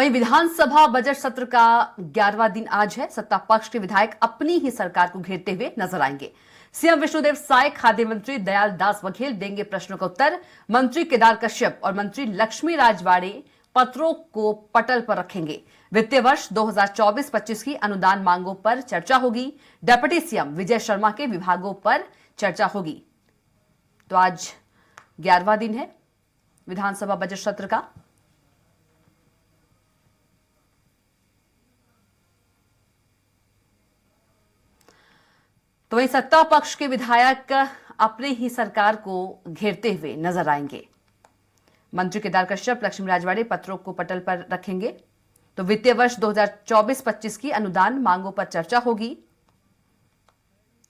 वहीं विधानसभा बजट सत्र का 11वां दिन आज है। सत्ता पक्ष के विधायक अपनी ही सरकार को घेरते हुए नजर आएंगे। सीएम विष्णुदेव साय, खाद्य मंत्री दयाल दास बघेल देंगे प्रश्नों का उत्तर। मंत्री केदार कश्यप और मंत्री लक्ष्मी राजवाड़े पत्रों को पटल पर रखेंगे। वित्तीय वर्ष 2024-25 की अनुदान मांगों पर चर्चा होगी। डिप्टी सीएम विजय शर्मा के विभागों पर चर्चा होगी। तो आज 11वां दिन है विधानसभा बजट सत्र का। तो वहीं सत्ता पक्ष के विधायक अपने ही सरकार को घेरते हुए नजर आएंगे। मंत्री केदार कश्यप, लक्ष्मी राजवाड़े पत्रों को पटल पर रखेंगे। तो वित्तीय वर्ष 2024-25 की अनुदान मांगों पर चर्चा होगी।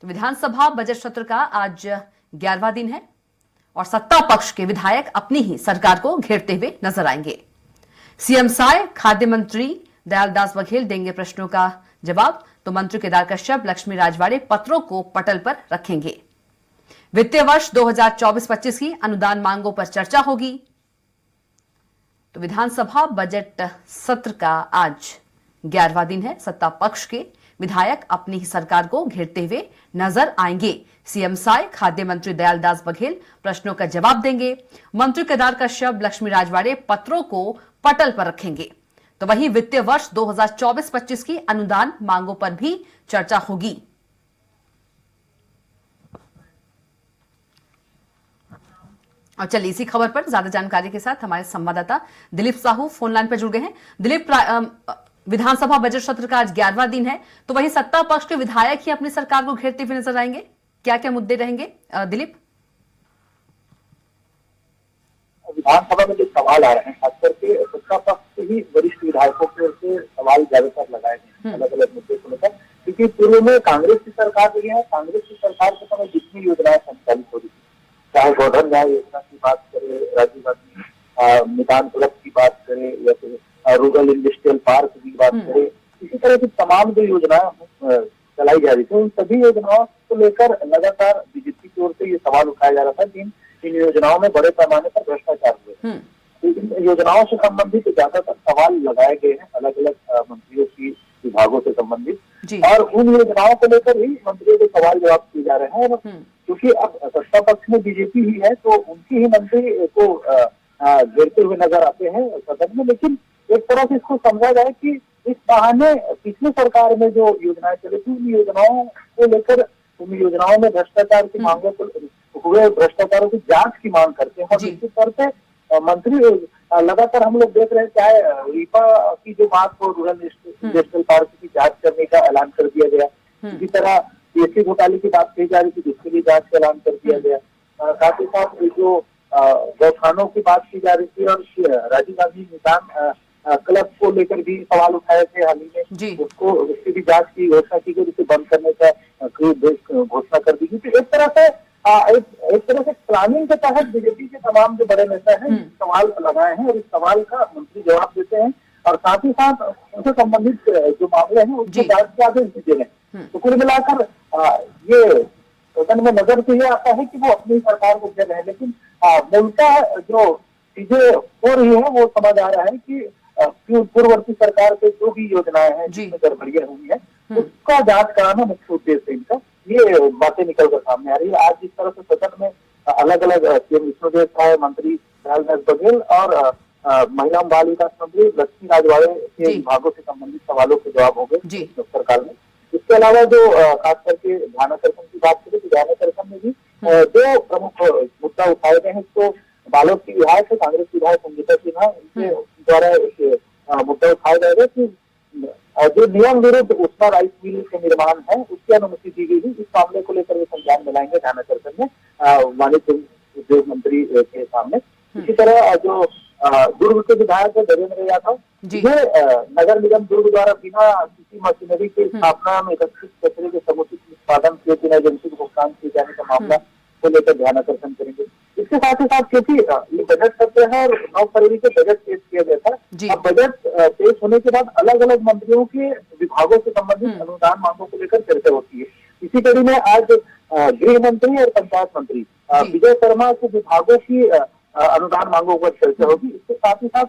तो विधानसभा बजट सत्र का आज 11वां दिन है और सत्ता पक्ष के विधायक अपनी ही सरकार को घेरते हुए नजर आएंगे। सीएम साय, खाद्य मंत्री दयाल दास बघेल देंगे प्रश्नों का जवाब। तो मंत्री केदार कश्यप, लक्ष्मी राजवाड़े पत्रों को पटल पर रखेंगे। वित्तीय वर्ष 2024-25 की अनुदान मांगों पर चर्चा होगी। तो विधानसभा बजट सत्र का आज 11वां दिन है। सत्ता पक्ष के विधायक अपनी ही सरकार को घेरते हुए नजर आएंगे। सीएम साय, खाद्य मंत्री दयाल दास बघेल प्रश्नों का जवाब देंगे। मंत्री केदार कश्यप, लक्ष्मी राजवाड़े पत्रों को पटल पर रखेंगे। तो वहीं वित्तीय वर्ष 2024-25 की अनुदान मांगों पर भी चर्चा होगी। और चलिए इसी खबर पर ज्यादा जानकारी के साथ हमारे संवाददाता दिलीप साहू फोन लाइन पर जुड़ गए हैं। दिलीप, विधानसभा बजट सत्र का आज 11वां दिन है, तो वहीं सत्ता पक्ष के विधायक ही अपनी सरकार को घेरते हुए नजर आएंगे। क्या क्या मुद्दे रहेंगे दिलीप? विधानसभा में जो सवाल आ रहे हैं, खास करके सत्ता पक्ष से ही वरिष्ठ विधायकों की ओर से सवाल ज्यादातर लगाए गए हैं अलग अलग मुद्दे को लेकर। क्योंकि पूर्व में कांग्रेस की सरकार रही है, कांग्रेस की सरकार के समय जितनी योजनाएं संचालित हो रही थी, चाहे गोधन न्याय योजना की बात करें, राजीव गांधी निदान क्लब की बात करें, या फिर रूरल इंडस्ट्रियल पार्क की बात करें, इसी तरह की तमाम जो योजनाएं चलाई जा रही थी, उन सभी योजनाओं को लेकर लगातार बीजेपी की ओर से ये सवाल उठाया जा रहा था कि इन योजनाओं में बड़े पैमाने पर भ्रष्टाचार हुए। इन योजनाओं से संबंधित ज्यादातर सवाल लगाए गए हैं अलग अलग मंत्रियों की विभागों से संबंधित, और उन योजनाओं को लेकर ही मंत्रियों के सवाल जवाब किए जा रहे हैं। और क्योंकि अब सत्ता पक्ष में बीजेपी ही है, तो उनकी ही मंत्री को घेरते हुए नजर आते हैं सदन में। लेकिन एक तरह से इसको समझा जाए कि इस बहाने पिछली सरकार में जो योजनाएं चली थी, उन योजनाओं को लेकर, उन योजनाओं में भ्रष्टाचार की मांगों को हुए भ्रष्टाचारों की जांच की मांग करते हैं। और निश्चित तौर पर मंत्री लगातार हम लोग देख रहे हैं, चाहे रीपा की जो बात हो, रूरल इंडस्ट्रियल पार्क की जांच करने का ऐलान कर दिया गया। इसी तरह पीएससी घोटाले की बात कही जा रही थी, जिसके लिए जांच का ऐलान कर दिया गया। साथ ही साथ जो गौठानों की बात की जा रही थी, और राजीव गांधी निदान क्लब को लेकर भी सवाल उठाए थे हाल ही में, उसकी भी जांच की घोषणा की गई, जिसे बंद करने का घोषणा कर दी गई। तो एक तरह से प्लानिंग के तहत बीजेपी के तमाम जो बड़े नेता हैं सवाल लगाए हैं, और इस सवाल का मंत्री जवाब देते हैं, और साथ ही साथ उनसे संबंधित जो मामले हैं उसको जांच के आदेश भी दे रहे हैं। तो कुल मिलाकर ये सदन में नजर तो ये आता है कि वो अपनी सरकार को घेर रहे हैं, लेकिन मूलतः जो चीजें हो रही है वो समझ आ रहा है कि पूर्ववर्ती सरकार के जो भी योजनाएं हैं जिसमें गड़बड़ियां हुई है, उसका जांच कराना मुख्य उद्देश्य इनका, ये बातें निकल कर सामने आ रही है। आज जिस तरह से सदन में अलग अलग सीएम विष्णुदेव साय, मंत्री दयाल दास बघेल और महिला बाल विकास मंत्री लक्ष्मी राजवाड़े के विभागों से संबंधित सवालों के जवाब हो गए सरकार में। इसके अलावा जो खास करके ध्यानाकर्षण की बात करें, तो ध्यानाकर्षण में भी दो प्रमुख मुद्दा उठाए गए हैं। तो बालोद की विधायक है, कांग्रेस विधायक संगीता सिन्हा, इनके द्वारा मुद्दा उठाया जाएगा कि जो नियम विरुद्ध उष्मा राइस मिल के निर्माण है, उसकी अनुमति दी गई है। इस मामले को लेकर वे संज्ञान में लाएंगे ध्यानाकर्षण में वाणिज्य उद्योग मंत्री के सामने। इसी तरह जो दुर्ग के विधायक है गजेंद्र यादव, ये नगर निगम दुर्ग द्वारा बिना किसी मशीनरी के स्थापना में एकत्रित कचरे के समुचित निष्पादन के बिना एजेंसी को भुगतान किए जाने का मामला को लेकर ध्यानाकर्षण करेंगे। इसके साथ ही साथ क्योंकि ये बजट सत्र है और 9 फरवरी को बजट पेश किया गया था, अब बजट पेश होने के बाद अलग अलग मंत्रियों के विभागों से संबंधित अनुदान मांगों को लेकर चर्चा होती है। इसी कड़ी में आज गृह मंत्री और पंचायत मंत्री विजय शर्मा के विभागों की अनुदान मांगों पर चर्चा होगी। इसके साथ ही साथ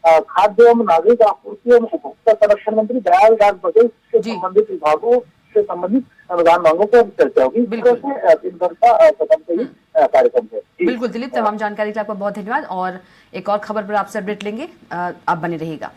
खाद्य एवं नागरिक आपूर्ति एवं उपभोक्ता संरक्षण मंत्री दयालदास बघेल से जी। संबंधित विभागों से संबंधित अनुदान मांगों पर चर्चा होगी। इस तरह से दिन भर का सदन से ही कार्यक्रम है। जी। बिल्कुल दिलीप, तमाम जानकारी के लिए आपका बहुत धन्यवाद और एक और खबर पर आपसे अपडेट लेंगे, आप बने रहिएगा।